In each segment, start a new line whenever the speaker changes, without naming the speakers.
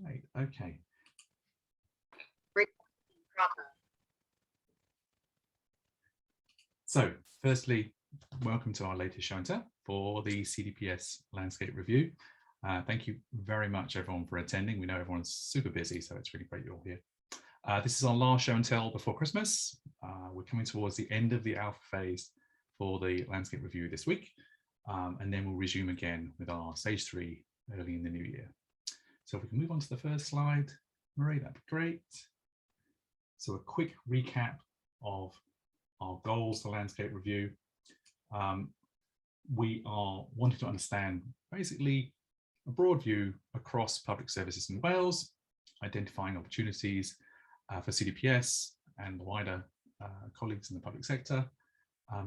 Great, okay. So, firstly, welcome to our latest show and tell for the CDPS Landscape Review. Thank you very much, everyone, for attending. We know everyone's super busy, so it's really great you're all here. This is our last show and tell before Christmas. We're coming towards the end of the alpha phase for the Landscape Review this week, and then we'll resume again with our Stage 3 early in the new year. So if we can move on to the first slide, Marie, that'd be great. So a quick recap of our goals for Landscape Review. We are wanting to understand basically a broad view across public services in Wales, identifying opportunities for CDPS and the wider colleagues in the public sector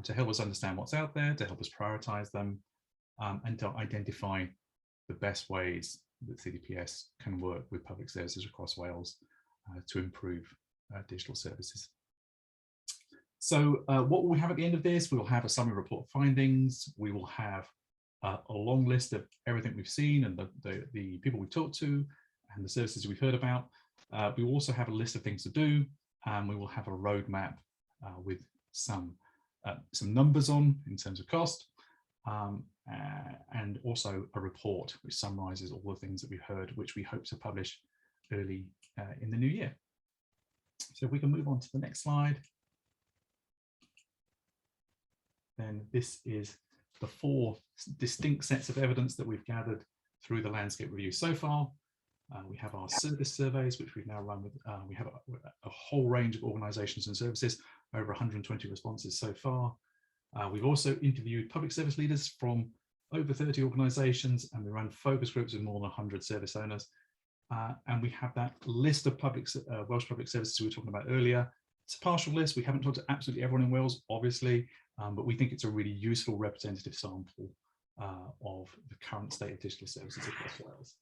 to help us understand what's out there, to help us prioritise them, and to identify the best ways that CDPS can work with public services across Wales to improve digital services. So what will we have at the end of this? We will have a summary report findings. We will have a long list of everything we've seen and the people we've talked to and the services we've heard about. We will also have a list of things to do, and we will have a roadmap with some numbers on in terms of cost, and also a report which summarises all the things that we've heard, which we hope to publish early in the new year. So if we can move on to the next slide. Then this is the 4 distinct sets of evidence that we've gathered through the Landscape Review so far. We have our service surveys, which we've now run with, we have a whole range of organisations and services, over 120 responses so far. We've also interviewed public service leaders from over 30 organisations, and we run focus groups with more than 100 service owners. And we have that list of Welsh public services we were talking about earlier. It's a partial list. We haven't talked to absolutely everyone in Wales, obviously, but we think it's a really useful representative sample of the current state of digital services across Wales.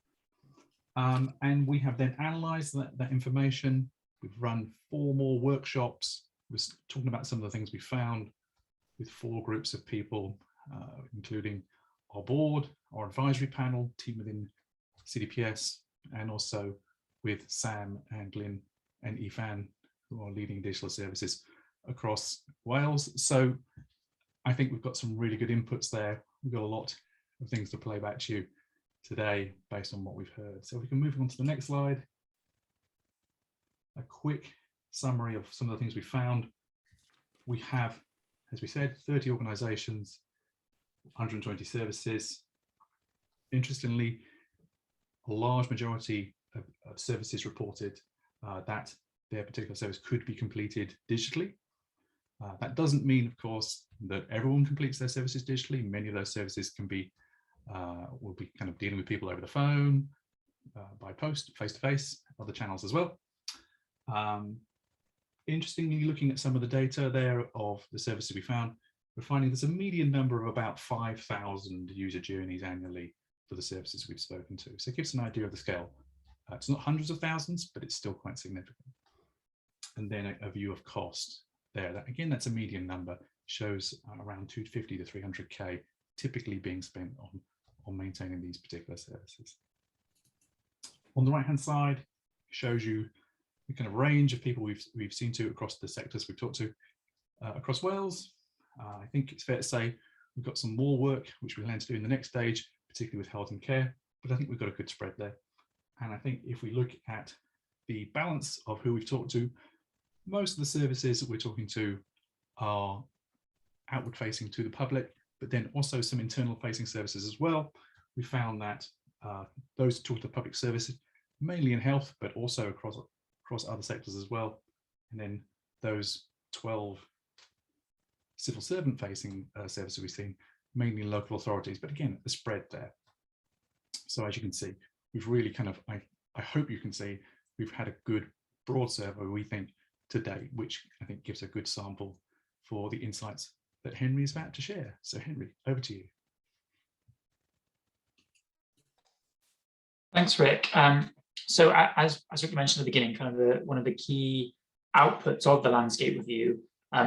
And we have then analysed that information. We've run 4 more workshops. We're talking about some of the things we found with 4 groups of people, including our board, our advisory panel, team within CDPS, and also with Sam and Glyn and Ifan, who are leading digital services across Wales. So I think we've got some really good inputs there. We've got a lot of things to play back to you today based on what we've heard. So we can move on to the next slide. A quick summary of some of the things we found. We have, as we said, 30 organisations, 120 services. Interestingly, a large majority of services reported that their particular service could be completed digitally. That doesn't mean, of course, that everyone completes their services digitally. Many of those services can be, will be kind of dealing with people over the phone, by post, face-to-face, other channels as well. Interestingly, looking at some of the data there of the services we found, we're finding there's a median number of about 5,000 user journeys annually for the services we've spoken to. So it gives an idea of the scale. It's not hundreds of thousands, but it's still quite significant. And then a view of cost there. That, again, that's a median number, shows around 250 to 300k typically being spent on maintaining these particular services. On the right-hand side, shows you the kind of range of people we've seen to across the sectors we've talked to across Wales. I think it's fair to say we've got some more work which we plan to do in the next stage, particularly with health and care, but I think we've got a good spread there. And I think if we look at the balance of who we've talked to, most of the services that we're talking to are outward facing to the public, but then also some internal facing services as well. We found that those who talk to public services, mainly in health, but also across other sectors as well. And then those 12 civil servant facing services we've seen, mainly in local authorities, but again, the spread there. So as you can see, we've really kind of, I hope you can see, we've had a good broad survey, we think, today, which I think gives a good sample for the insights that Henry is about to share. So Henry, over to you.
Thanks, Rick. So as Rick mentioned at the beginning, kind of one of the key outputs of the landscape review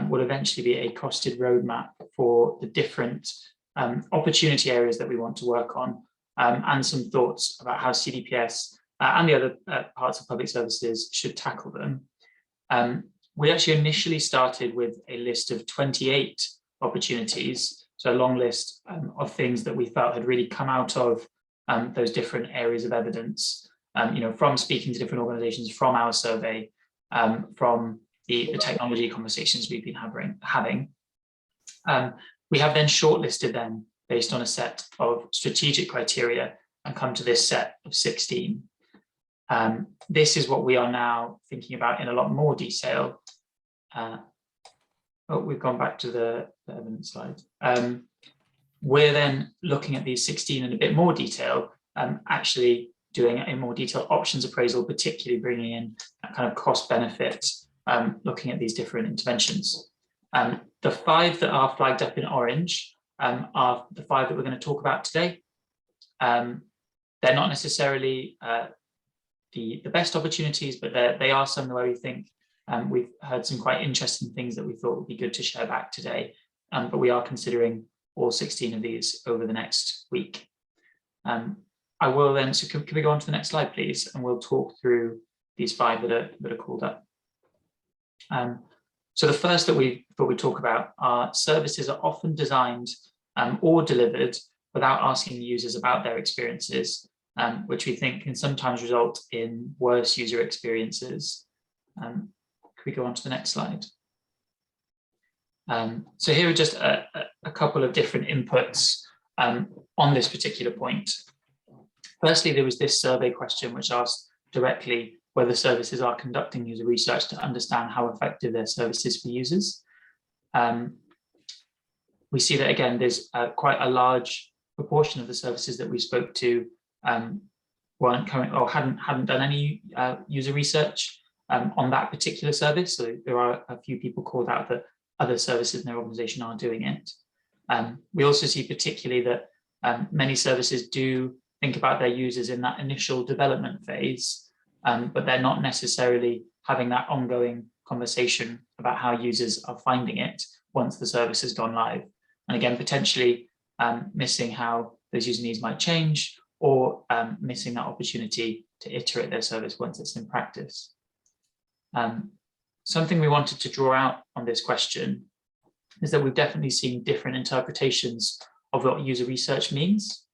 will eventually be a costed roadmap for the different opportunity areas that we want to work on, and some thoughts about how CDPS and the other parts of public services should tackle them. We actually initially started with a list of 28 opportunities, so a long list of things that we felt had really come out of those different areas of evidence, from speaking to different organizations, from our survey, from the technology conversations we've been having. We have then shortlisted them based on a set of strategic criteria and come to this set of 16. This is what we are now thinking about in a lot more detail. We've gone back to the evidence slide. We're then looking at these 16 in a bit more detail, actually doing a more detailed options appraisal, particularly bringing in that kind of cost benefit, looking at these different interventions. The 5 that are flagged up in orange are the 5 that we're going to talk about today. They're not necessarily the best opportunities, but they are some where we think we've heard some quite interesting things that we thought would be good to share back today. But we are considering all 16 of these over the next week. I will then, so can we go on to the next slide, please? And we'll talk through these 5 that are called up. So the first that we thought we'd talk about are services are often designed or delivered without asking users about their experiences, which we think can sometimes result in worse user experiences. Can we go on to the next slide? So here are just a couple of different inputs on this particular point. Firstly, there was this survey question which asked directly whether services are conducting user research to understand how effective their service is for users. We see that again, there's quite a large proportion of the services that we spoke to weren't current or hadn't done any user research on that particular service. So there are a few people called out that other services in their organization are doing it. We also see particularly that many services do think about their users in that initial development phase, but they're not necessarily having that ongoing conversation about how users are finding it once the service has gone live. And again, potentially missing how those user needs might change, or missing that opportunity to iterate their service once it's in practice. Something we wanted to draw out on this question is that we've definitely seen different interpretations of what user research means.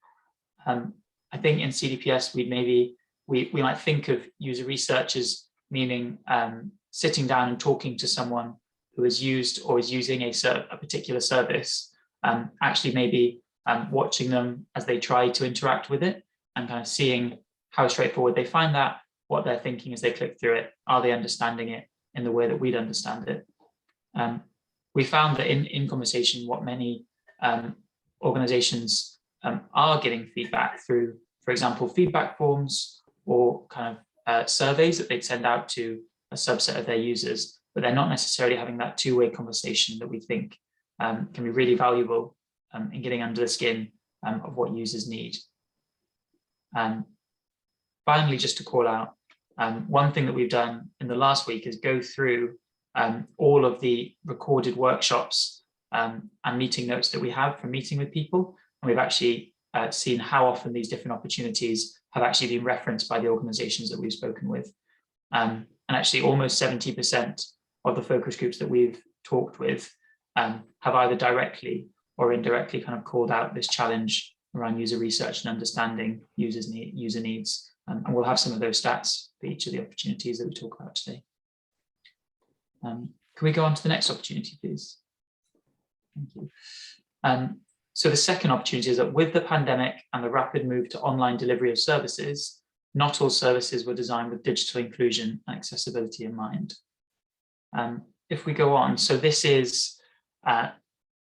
I think in CDPS, we might think of user research as meaning sitting down and talking to someone who has used or is using a particular service, actually maybe watching them as they try to interact with it and kind of seeing how straightforward they find that, what they're thinking as they click through it, are they understanding it in the way that we'd understand it. We found that in conversation, what many organizations are getting feedback through, for example, feedback forms or kind of surveys that they'd send out to a subset of their users, but they're not necessarily having that two-way conversation that we think can be really valuable in getting under the skin of what users need. Finally, just to call out, one thing that we've done in the last week is go through all of the recorded workshops and meeting notes that we have from meeting with people. And we've actually seen how often these different opportunities have actually been referenced by the organizations that we've spoken with. And actually almost 70% of the focus groups that we've talked with have either directly or indirectly kind of called out this challenge around user research and understanding user needs. And we'll have some of those stats for each of the opportunities that we talk about today. Can we go on to the next opportunity, please? Thank you. So the second opportunity is that with the pandemic and the rapid move to online delivery of services, not all services were designed with digital inclusion and accessibility in mind. If we go on, so this is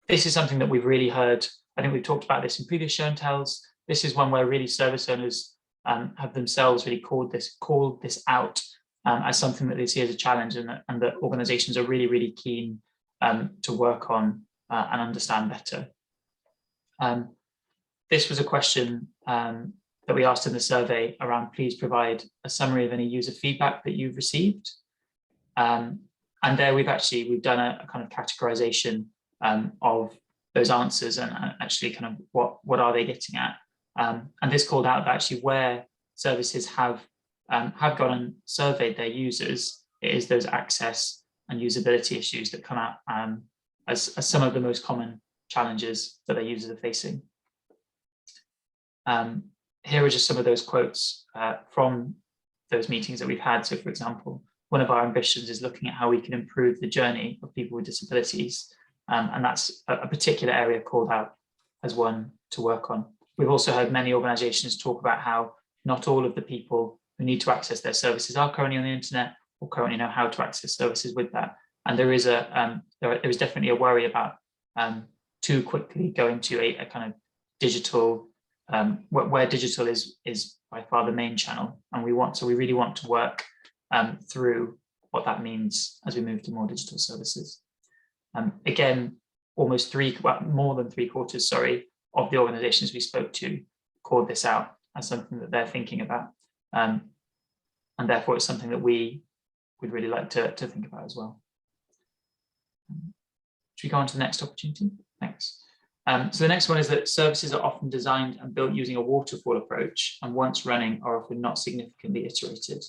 something that we've really heard. I think we've talked about this in previous show and tells. This is one where really service owners have themselves really called this out as something that they see as a challenge, and that organizations are really, really keen to work on and understand better. This was a question that we asked in the survey around, please provide a summary of any user feedback that you've received. And there we've done a kind of categorization of those answers and actually kind of what are they getting at. And this called out that actually where services have have gone and surveyed their users, it is those access and usability issues that come out as some of the most common challenges that their users are facing. Here are just some of those quotes from those meetings that we've had. So, for example, one of our ambitions is looking at how we can improve the journey of people with disabilities, and that's a particular area called out as one to work on. We've also heard many organisations talk about how not all of the people who need to access their services are currently on the internet or currently know how to access services with that. And there is definitely a worry about too quickly going to a kind of digital, where digital is by far the main channel, and we really want to work through what that means as we move to more digital services. Again, more than three quarters, of the organisations we spoke to called this out as something that they're thinking about, and therefore it's something that we would really like to think about as well. Should we go on to the next opportunity? Thanks. So the next one is that services are often designed and built using a waterfall approach, and once running are often not significantly iterated.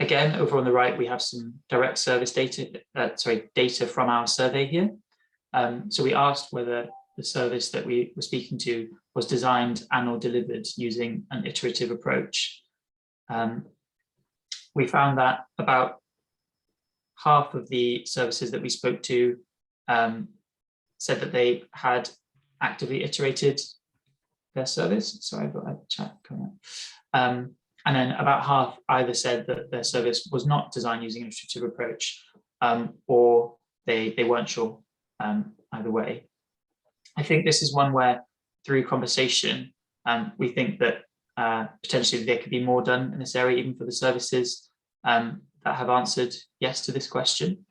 Again, over on the right, we have some direct service data from our survey here. So we asked whether the service that we were speaking to was designed and or delivered using an iterative approach. We found that about half of the services that we spoke to said that they had actively iterated their service. Sorry, I've got a chat coming up. And then about half either said that their service was not designed using an iterative approach, or they weren't sure either way. I think this is one where, through conversation, we think that potentially there could be more done in this area, even for the services that have answered yes to this question.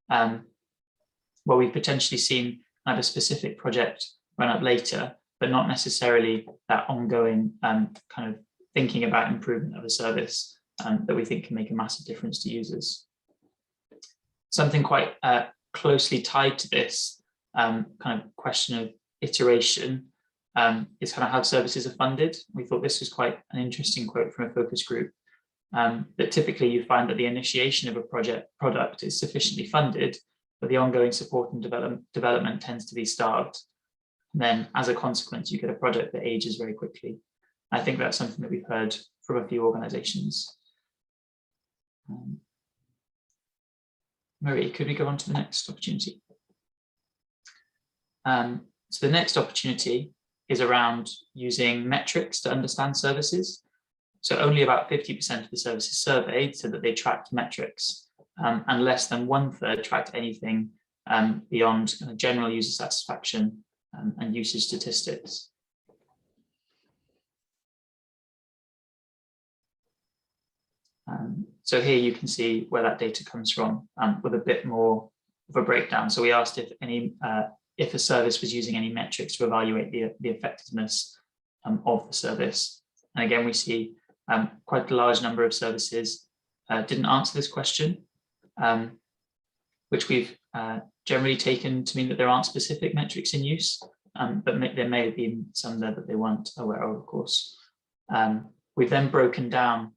Well, we've potentially seen a specific project run up later, but not necessarily that ongoing kind of thinking about improvement of a service that we think can make a massive difference to users. Something quite closely tied to this kind of question of iteration is kind of how services are funded. We thought this was quite an interesting quote from a focus group, that typically you find that the initiation of a product is sufficiently funded, but the ongoing support and development tends to be starved. And then as a consequence, you get a product that ages very quickly. I think that's something that we've heard from a few organisations. Marie, could we go on to the next opportunity? So the next opportunity is around using metrics to understand services. So only about 50% of the services surveyed said that they tracked metrics, and less than 1/3 tracked anything beyond general user satisfaction and usage statistics. So here you can see where that data comes from, with a bit more of a breakdown. So we asked if a service was using any metrics to evaluate the effectiveness of the service. And again, we see quite a large number of services didn't answer this question, which we've generally taken to mean that there aren't specific metrics in use, but there may have been some there that they weren't aware of course. We've then broken down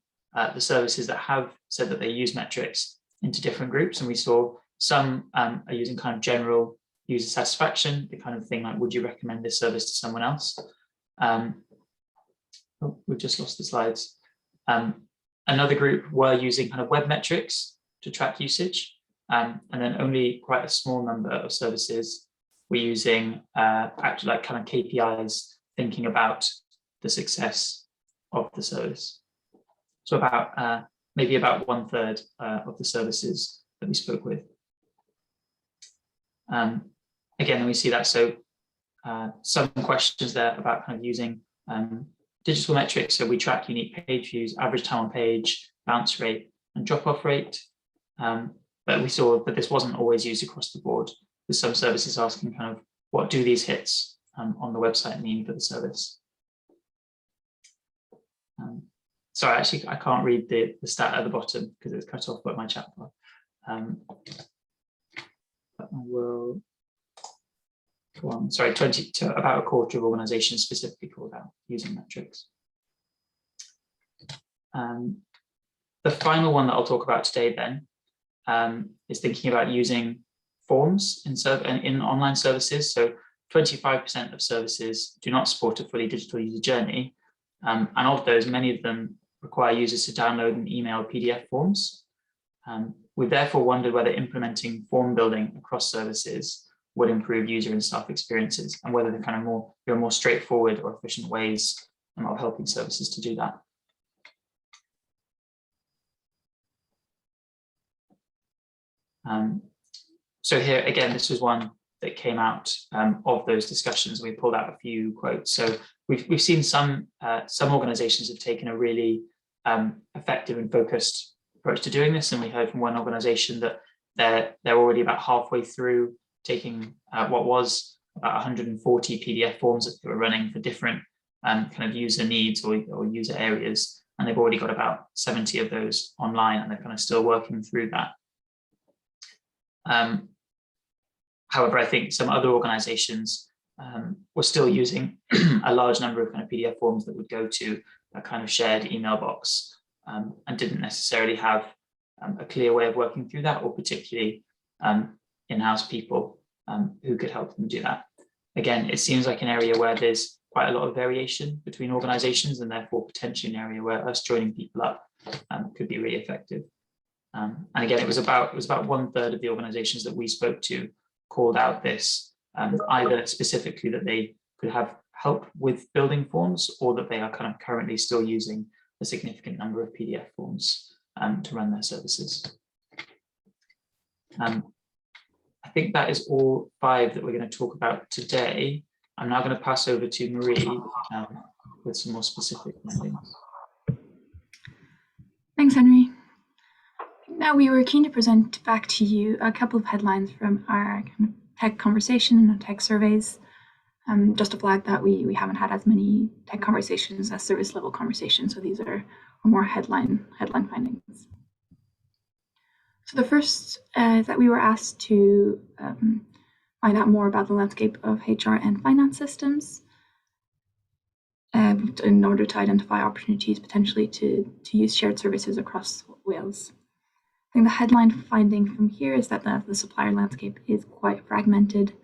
the services that have said that they use metrics into different groups, and we saw some are using kind of general user satisfaction, the kind of thing like, would you recommend this service to someone else? We've just lost the slides. Another group were using kind of web metrics to track usage, and then only quite a small number of services were using actually like kind of KPIs, thinking about the success of the service. So about maybe about 1/3 of the services that we spoke with. Again, we see that. So some questions there about kind of using digital metrics. So we track unique page views, average time on page, bounce rate, and drop-off rate. But we saw that this wasn't always used across the board, with some services asking kind of, what do these hits on the website mean for the service? Sorry, actually, I can't read the stat at the bottom because it's cut off by my chat bar. But I will go on, sorry, 20 to about a quarter of organizations specifically called out using metrics. The final one that I'll talk about today then is thinking about using forms in online services. So 25% of services do not support a fully digital user journey. And of those, many of them require users to download and email PDF forms. We've therefore wondered whether implementing form building across services would improve user and staff experiences, and whether there are more straightforward or efficient ways of helping services to do that. So here again, this was one that came out of those discussions. We pulled out a few quotes. So we've seen some organizations have taken a really effective and focused approach to doing this, and we heard from one organization that they're already about halfway through taking what was about 140 PDF forms that they were running for different kind of user needs or user areas, and they've already got about 70 of those online, and they're kind of still working through that. However, I think some other organizations were still using a large number of kind of PDF forms that would go to a kind of shared email box and didn't necessarily have a clear way of working through that, or particularly in-house people who could help them do that. Again, it seems like an area where there's quite a lot of variation between organizations, and therefore potentially an area where us joining people up could be really effective. And again, it was about 1/3 of the organizations that we spoke to called out this, either specifically that they could have help with building forms, or that they are kind of currently still using a significant number of PDF forms to run their services. I think that is all 5 that we're going to talk about today. I'm now going to pass over to Marie with some more specific findings.
Thanks, Henry. Now, we were keen to present back to you a couple of headlines from our kind of tech conversation and our tech surveys. Just to flag that we haven't had as many tech conversations as service level conversations, so these are more headline findings. So the first is that we were asked to find out more about the landscape of HR and finance systems in order to identify opportunities potentially to use shared services across Wales. I think the headline finding from here is that the supplier landscape is quite fragmented.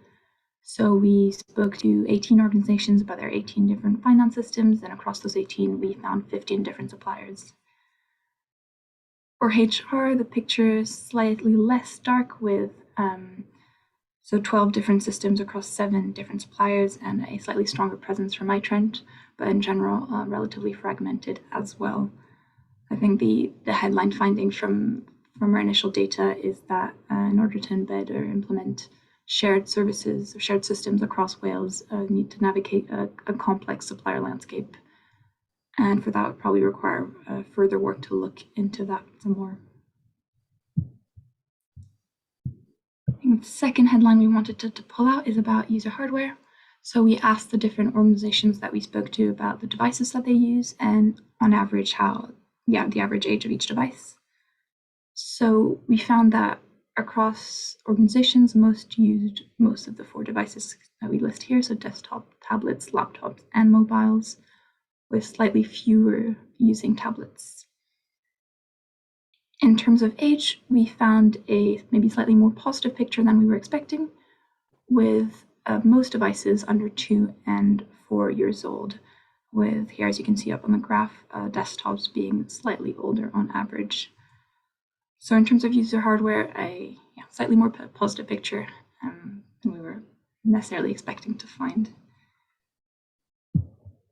So we spoke to 18 organizations about their 18 different finance systems, and across those 18, we found 15 different suppliers. For HR, the picture is slightly less dark, with 12 different systems across 7 different suppliers and a slightly stronger presence from iTrent, but in general, relatively fragmented as well. I think the headline finding from our initial data is that in order to embed or implement shared services or shared systems across Wales, need to navigate a complex supplier landscape. And for that would probably require further work to look into that some more. I think the second headline we wanted to pull out is about user hardware. So we asked the different organizations that we spoke to about the devices that they use, and on average the average age of each device. So we found that across organizations, most used most of the 4 devices that we list here, so desktop, tablets, laptops, and mobiles, with slightly fewer using tablets. In terms of age, we found a maybe slightly more positive picture than we were expecting, with most devices under 2 and 4 years old, with here, as you can see up on the graph, desktops being slightly older on average. So in terms of user hardware, a slightly more positive picture than we were necessarily expecting to find.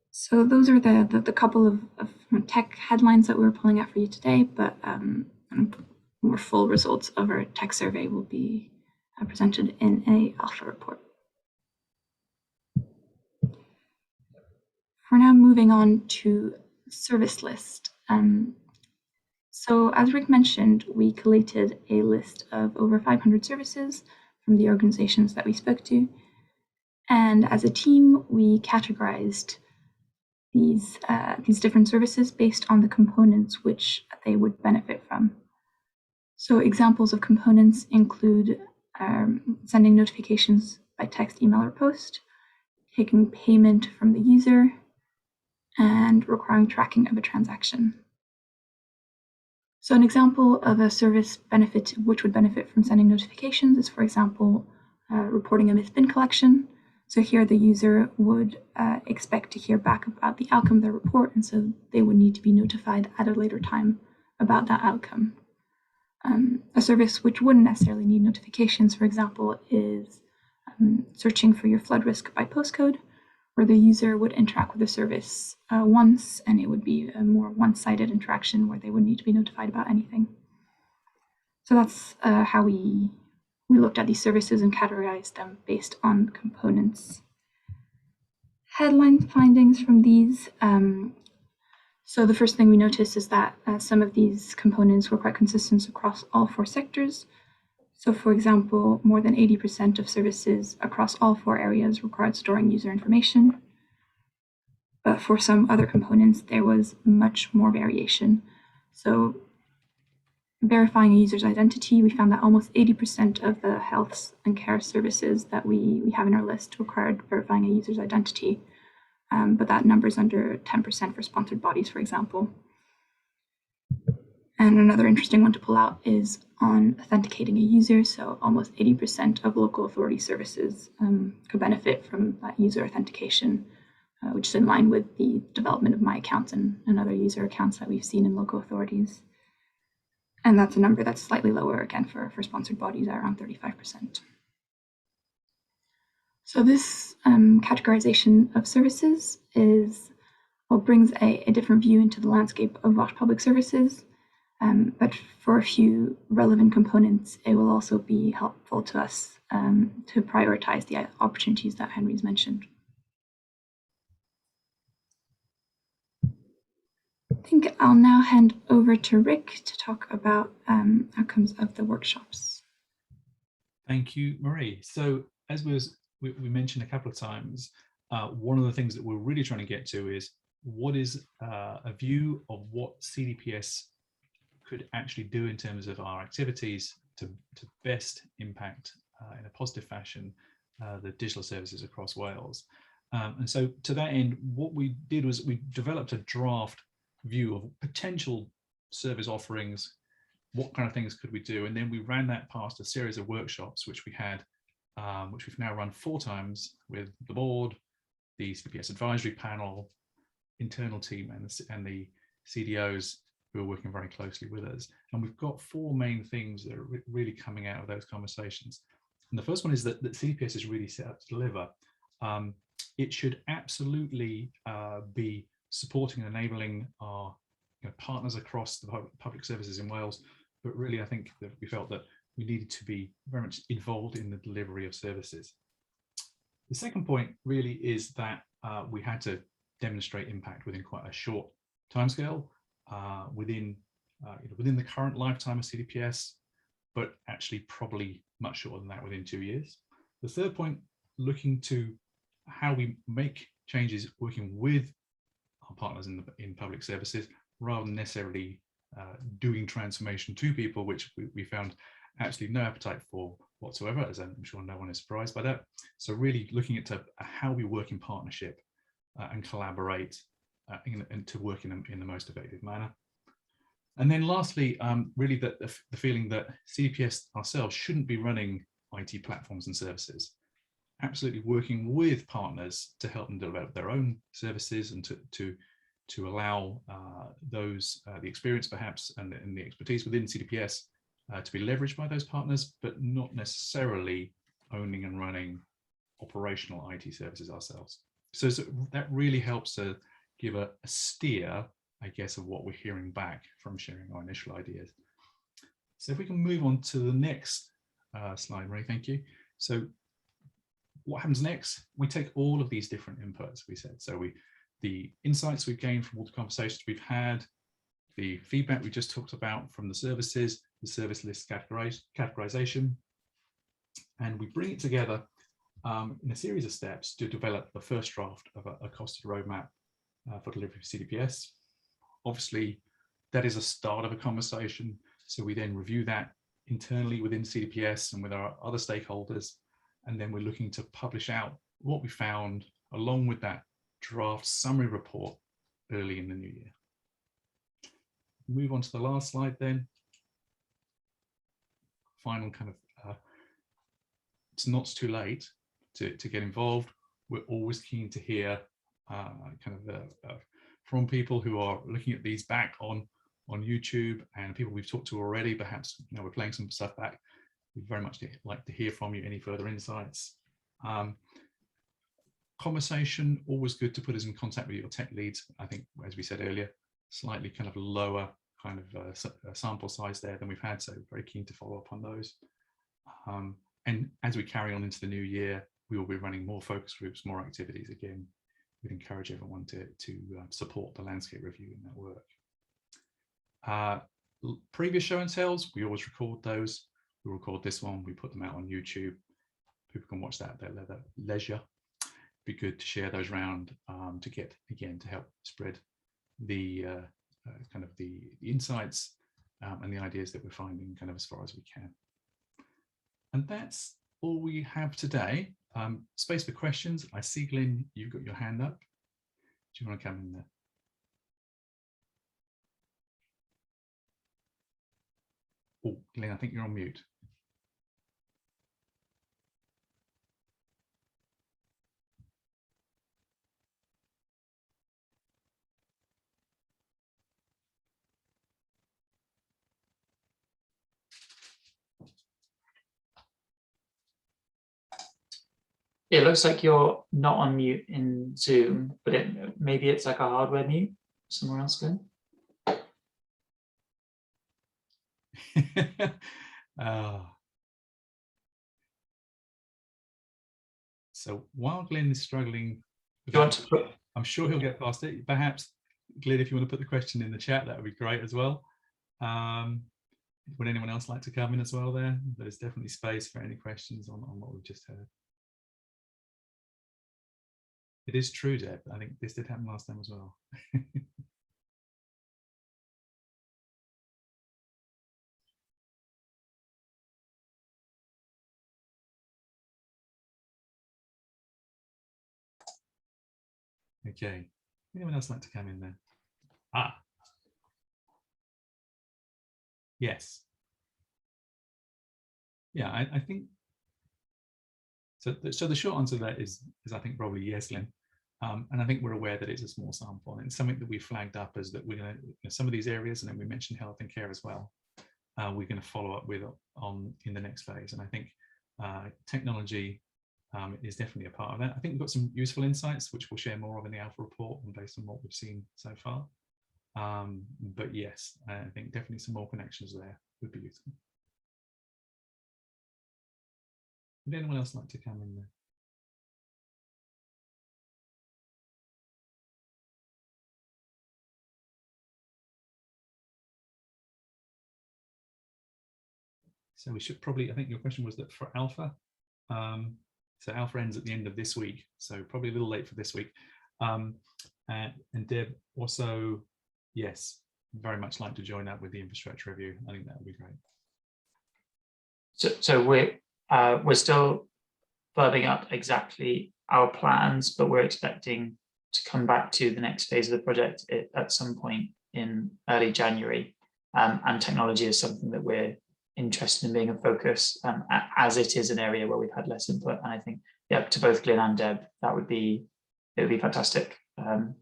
So those are the couple of tech headlines that we were pulling out for you today, but more full results of our tech survey will be presented in a alpha report. We're now moving on to service list. So as Rick mentioned, we collated a list of over 500 services from the organizations that we spoke to. And as a team, we categorized these different services based on the components which they would benefit from. So examples of components include sending notifications by text, email, or post, taking payment from the user, and requiring tracking of a transaction. So an example of a service benefit which would benefit from sending notifications is, for example, reporting a missed bin collection. So here the user would expect to hear back about the outcome of their report, and so they would need to be notified at a later time about that outcome. A service which wouldn't necessarily need notifications, for example, is searching for your flood risk by postcode, where the user would interact with the service once, and it would be a more one-sided interaction where they wouldn't need to be notified about anything. So that's how we looked at these services and categorized them based on components. Headline findings from these. So the first thing we noticed is that some of these components were quite consistent across all 4 sectors. So for example, more than 80% of services across all 4 areas required storing user information. But for some other components, there was much more variation. So verifying a user's identity, we found that almost 80% of the health and care services that we have in our list required verifying a user's identity. But that number is under 10% for sponsored bodies, for example. And another interesting one to pull out is on authenticating a user. So almost 80% of local authority services could benefit from that user authentication, which is in line with the development of My Accounts and other user accounts that we've seen in local authorities. And that's a number that's slightly lower, again, for sponsored bodies at around 35%. So this categorization of services brings a different view into the landscape of WASH public services. But for a few relevant components, it will also be helpful to us to prioritize the opportunities that Henry's mentioned. I think I'll now hand over to Rick to talk about outcomes of the workshops.
Thank you, Marie. So as we mentioned a couple of times, one of the things that we're really trying to get to is what is a view of what CDPS could actually do in terms of our activities to best impact in a positive fashion the digital services across Wales. And so to that end, what we did was we developed a draft view of potential service offerings, what kind of things could we do, and then we ran that past a series of workshops which we had, which we've now run 4 times with the board, the CDPS advisory panel, internal team, and the CDOs who are working very closely with us. And we've got 4 main things that are really coming out of those conversations. And the first one is that CDPS is really set up to deliver. It should absolutely be supporting and enabling our partners across the public services in Wales. But really, I think that we felt that we needed to be very much involved in the delivery of services. The second point really is that we had to demonstrate impact within quite a short timescale, within the current lifetime of CDPS, but actually probably much shorter than that, within 2 years. The third point, looking to how we make changes working with our partners in public services, rather than necessarily doing transformation to people, which we found absolutely no appetite for whatsoever, as I'm sure no one is surprised by that. So really looking at how we work in partnership and collaborate and to work in the most effective manner. And then lastly, really the feeling that CDPS ourselves shouldn't be running IT platforms and services, absolutely working with partners to help them develop their own services and to allow the experience perhaps and the expertise within CDPS to be leveraged by those partners, but not necessarily owning and running operational IT services ourselves. So that really helps to give a steer, I guess, of what we're hearing back from sharing our initial ideas. So if we can move on to the next slide, Marie, thank you. So what happens next? We take all of these different inputs, we said. So the insights we've gained from all the conversations we've had, the feedback we just talked about from the services, the service list categorization, and we bring it together in a series of steps to develop the first draft of a costed roadmap for delivery of CDPS. Obviously, that is a start of a conversation. So we then review that internally within CDPS and with our other stakeholders. and then we're looking to publish out what we found along with that draft summary report early in the new year. Move on to the last slide then. Final kind of, it's not too late to get involved. We're always keen to hear from people who are looking at these back on YouTube, and people we've talked to already. Perhaps we're playing some stuff back. We'd very much like to hear from you, any further insights. Conversation, always good to put us in contact with your tech leads. I think, as we said earlier, slightly kind of lower kind of sample size there than we've had, so very keen to follow up on those. And as we carry on into the new year, we will be running more focus groups, more activities. Again, we'd encourage everyone to support the landscape review in that work. Previous show and tells, we always record those. We record this one, we put them out on YouTube. People can watch that at their leisure. Be good to share those around to get, again, to help spread the kind of the insights and the ideas that we're finding kind of as far as we can. And that's all we have today. Space for questions. I see, Glyn, you've got your hand up. Do you want to come in there? Oh, Glyn, I think you're on mute.
It looks like you're not on mute in Zoom, but maybe it's like a hardware mute somewhere else, Glenn.
So while Glenn is struggling, I'm sure he'll get past it. Perhaps, Glenn, if you want to put the question in the chat, that would be great as well. Would anyone else like to come in as well there? There's definitely space for any questions on what we've just heard. It is true, Deb. I think this did happen last time as well. Okay. Anyone else like to come in there? Ah. Yes. Yeah, I think so. So the short answer to that is I think probably yes, Lynn. And I think we're aware that it's a small sample, and it's something that we flagged up as that we're going to, some of these areas, and then we mentioned health and care as well. We're going to follow up with in the next phase, and I think technology is definitely a part of that. I think we've got some useful insights which we'll share more of in the Alpha report and based on what we've seen so far. But yes, I think definitely some more connections there would be useful. Would anyone else like to come in there? So we should probably, I think your question was that for Alpha. So Alpha ends at the end of this week, so probably a little late for this week. And Deb, also, yes, very much like to join up with the infrastructure review. I think that would be great.
So we're still firming up exactly our plans, but we're expecting to come back to the next phase of the project at some point in early January. And technology is something that we're interested in being a focus, as it is an area where we've had less input. And I think, yeah, to both Glyn and Deb, it would be fantastic to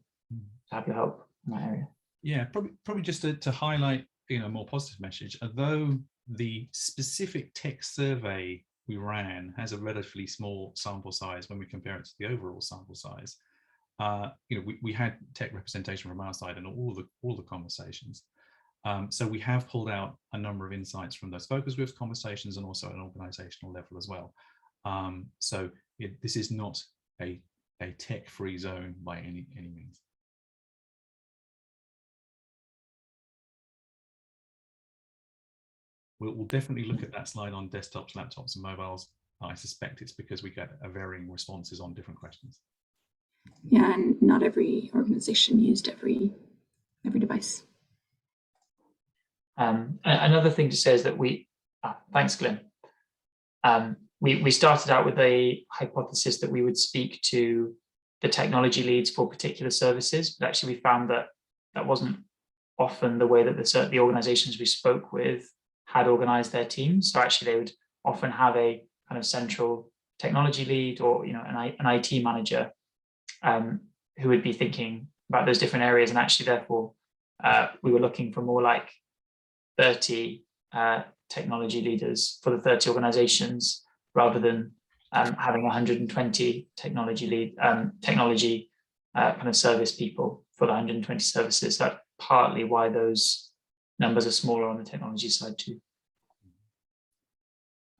have your help in that area.
Yeah, probably just to highlight, a more positive message. Although the specific tech survey we ran has a relatively small sample size when we compare it to the overall sample size, we had tech representation from our side in all the conversations. So we have pulled out a number of insights from those focus groups conversations and also at an organizational level as well. So this is not a tech-free zone by any means. We'll definitely look at that slide on desktops, laptops, and mobiles. I suspect it's because we get varying responses on different questions.
Yeah, and not every organization used every device.
Another thing to say is that thanks, Glyn. we started out with a hypothesis that we would speak to the technology leads for particular services, but actually we found that that wasn't often the way that the organizations we spoke with had organized their teams. So actually they would often have a kind of central technology lead, or an IT manager who would be thinking about those different areas. And actually therefore we were looking for more like 30 technology leaders for the 30 organizations, rather than having 120 technology kind of service people for the 120 services. That's partly why those numbers are smaller on the technology side too.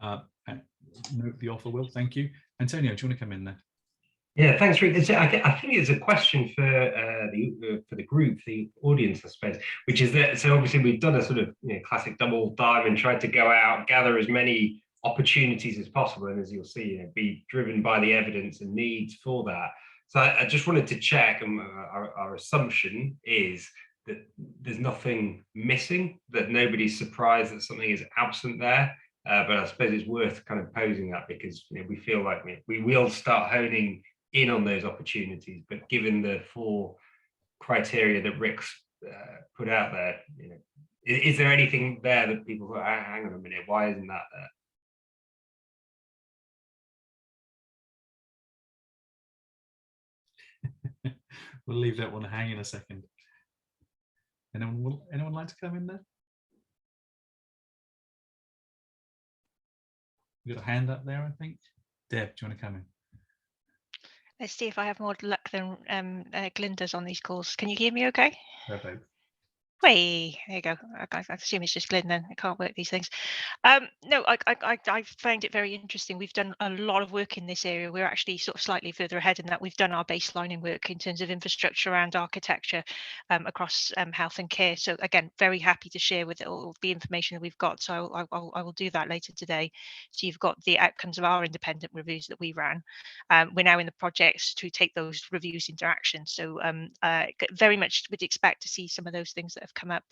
Note the offer, Will. Thank you. Antonio, do you want to come in there?
Yeah, thanks, Rick. I think it's a question for the group, the audience, I suppose, which is that. So obviously we've done a sort of classic double dive and tried to go out, gather as many opportunities as possible, and as you'll see, be driven by the evidence and needs for that. So I just wanted to check, and our assumption is that there's nothing missing, that nobody's surprised that something is absent there. But I suppose it's worth kind of posing that, because we feel like we will start honing in on those opportunities. But given the 4 criteria that Rick's put out there, is there anything there that people go, hang on a minute, why isn't that
there? We'll leave that one hanging a second. Anyone like to come in there? You got a hand up there, I think. Deb, do you want to come in?
Let's see if I have more luck than Glinda's on these calls. Can you hear me okay?
Perfect.
Hey, there you go. I assume it's just Glyn then. I can't work these things. No, I find it very interesting. We've done a lot of work in this area. We're actually sort of slightly further ahead in that we've done our baselining work in terms of infrastructure and architecture across health and care. So again, very happy to share with all the information that we've got. So I will do that later today. So you've got the outcomes of our independent reviews that we ran. We're now in the projects to take those reviews into action. So very much would expect to see some of those things that have come up.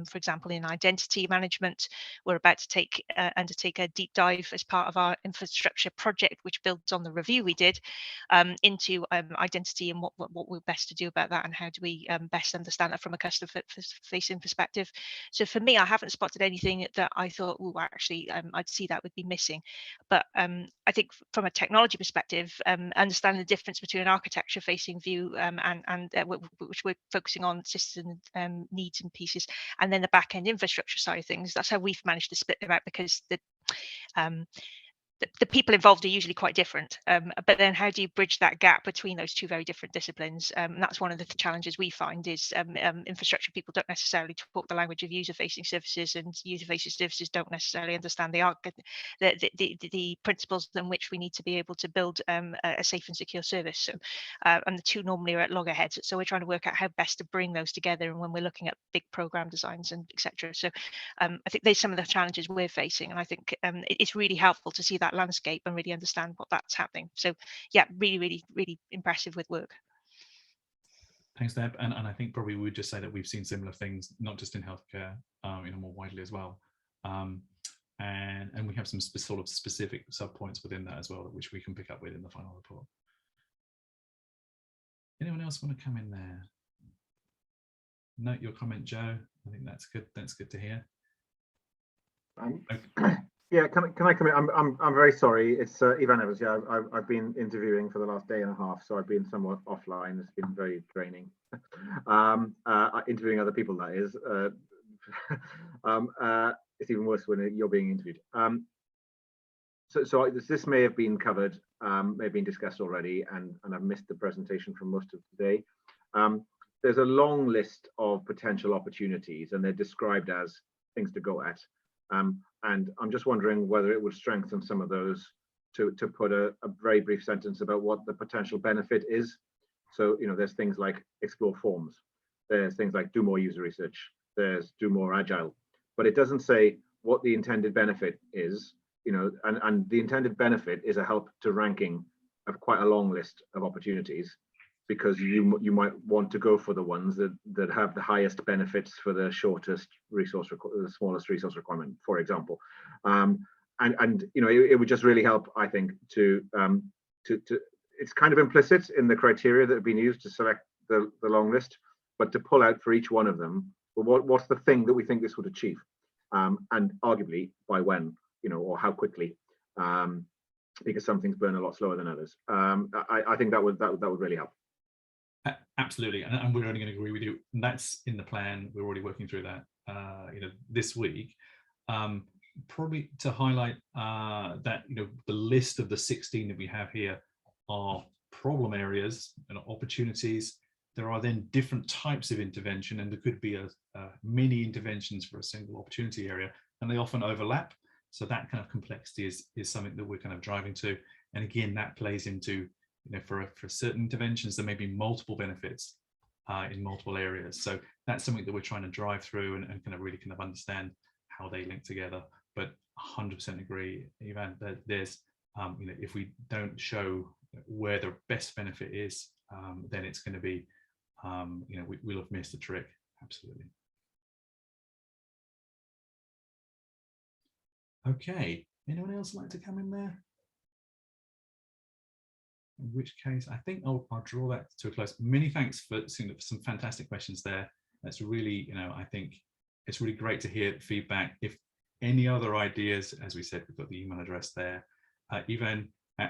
For example, in identity management, we're about to undertake a deep dive as part of our infrastructure project, which builds on the review we did into identity and what we're best to do about that, and how do we best understand that from a customer facing perspective. So for me, I haven't spotted anything that I thought, oh, actually, I'd see that would be missing. But I think from a technology perspective, understanding the difference between an architecture facing view and which we're focusing on system needs and pieces, and then the back end infrastructure side of things. That's how we've managed to split them out, because the people involved are usually quite different, but then how do you bridge that gap between those two very different disciplines? And that's one of the challenges we find is infrastructure people don't necessarily talk the language of user-facing services, and user-facing services don't necessarily understand the principles in which we need to be able to build a safe and secure service. So, and the two normally are at loggerheads. So we're trying to work out how best to bring those together, and when we're looking at big program designs and etc. So I think there's some of the challenges we're facing, and I think it's really helpful to see that landscape and really understand what that's happening. So yeah, really impressive with work.
Thanks, Deb. And I think probably we would just say that we've seen similar things, not just in healthcare, more widely as well. And we have some sort of specific subpoints within that as well, which we can pick up with in the final report. Anyone else want to come in there? Note your comment, Joe. I think that's good. That's good to hear.
Okay. Yeah, can I come in? I'm very sorry. It's Ivan Evans. Yeah, I've been interviewing for the last day and a half, so I've been somewhat offline. It's been very draining. Interviewing other people, that is. It's even worse when you're being interviewed. So this may have been covered, may have been discussed already, and I've missed the presentation from most of today. There's a long list of potential opportunities, and they're described as things to go at. And I'm just wondering whether it would strengthen some of those to put a very brief sentence about what the potential benefit is. So, there's things like explore forms. There's things like do more user research. There's do more agile. But it doesn't say what the intended benefit is, and the intended benefit is a help to ranking of quite a long list of opportunities, because you might want to go for the ones that have the highest benefits for the shortest resource, the smallest resource requirement, for example. and you know, it would just really help, I think, to it's kind of implicit in the criteria that have been used to select the long list, but to pull out for each one of them, well, what's the thing that we think this would achieve, and arguably by when, you know, or how quickly, because some things burn a lot slower than others. I think that would really help.
Absolutely, and we're only going to agree with you. And that's in the plan. We're already working through that, you know, this week. Probably to highlight that, you know, the list of the 16 that we have here are problem areas and opportunities. There are then different types of intervention, and there could be many interventions for a single opportunity area, and they often overlap. So that kind of complexity is something that we're kind of driving to. And again, that plays into, you know, for certain interventions, there may be multiple benefits in multiple areas. So that's something that we're trying to drive through and kind of really kind of understand how they link together. But 100% agree, Ivan, that there's, you know, if we don't show where the best benefit is, then it's going to be, you know, we'll have missed the trick. Absolutely. Okay, anyone else like to come in there? In which case, I think I'll draw that to a close. Many thanks for some fantastic questions there. That's really, you know, I think it's really great to hear feedback. If any other ideas, as we said, we've got the email address there. Ivan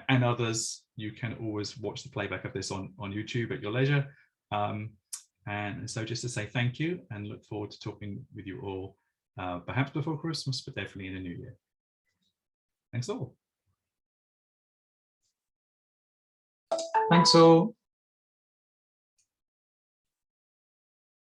and others, you can always watch the playback of this on YouTube at your leisure. And so just to say thank you and look forward to talking with you all, perhaps before Christmas, but definitely in the new year. Thanks all.
Thanks all.